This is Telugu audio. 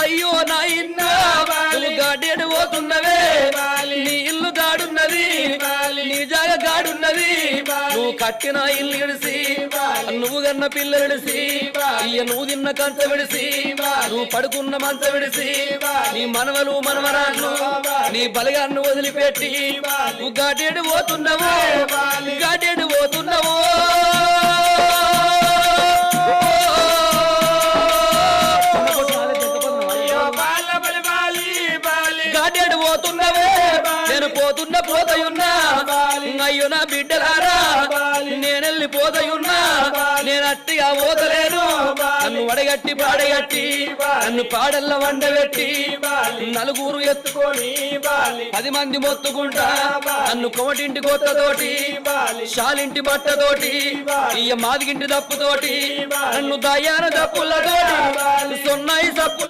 అయ్యో నాయన్నా నువ్వు గాడేడు పోతున్నవే నీ ఇల్లు గాడున్నది నీ జాగ గాడున్నది నువ్వు కట్టిన ఇల్లు విడిసి నువ్వు కన్న పిల్ల విడిసి నువ్వు తిన్న కంచ విడిసి నువ్వు పడుకున్న మంచ విడిసి నీ మనవలు మనవరాళ్ళు నీ బలగాన్ని వదిలిపెట్టి నువ్వు గాడేడు పోతున్నావు గాడేడు పోతున్నావు గాడేడు పోతున్నావే నేను పోతున్న పోతయున్నా అయ్యో నా బిడ్డలారా నేనెళ్ళి పోతయున్నా నేను అట్టిగా పోతలేను నన్ను వడగట్టి పాడగట్టి నన్ను పాడల్ల వండబెట్టి నలుగురు ఎత్తుకొని 10 మంది మొత్తుకుంటా నన్ను కోటింటి కొత్తతోటి షాలింటి బట్టతోటి ఇయ్య మాదిగింటి దప్పుతోటి నన్ను దయ్యాన దప్పులతోటి సొన్నాయి సప్పు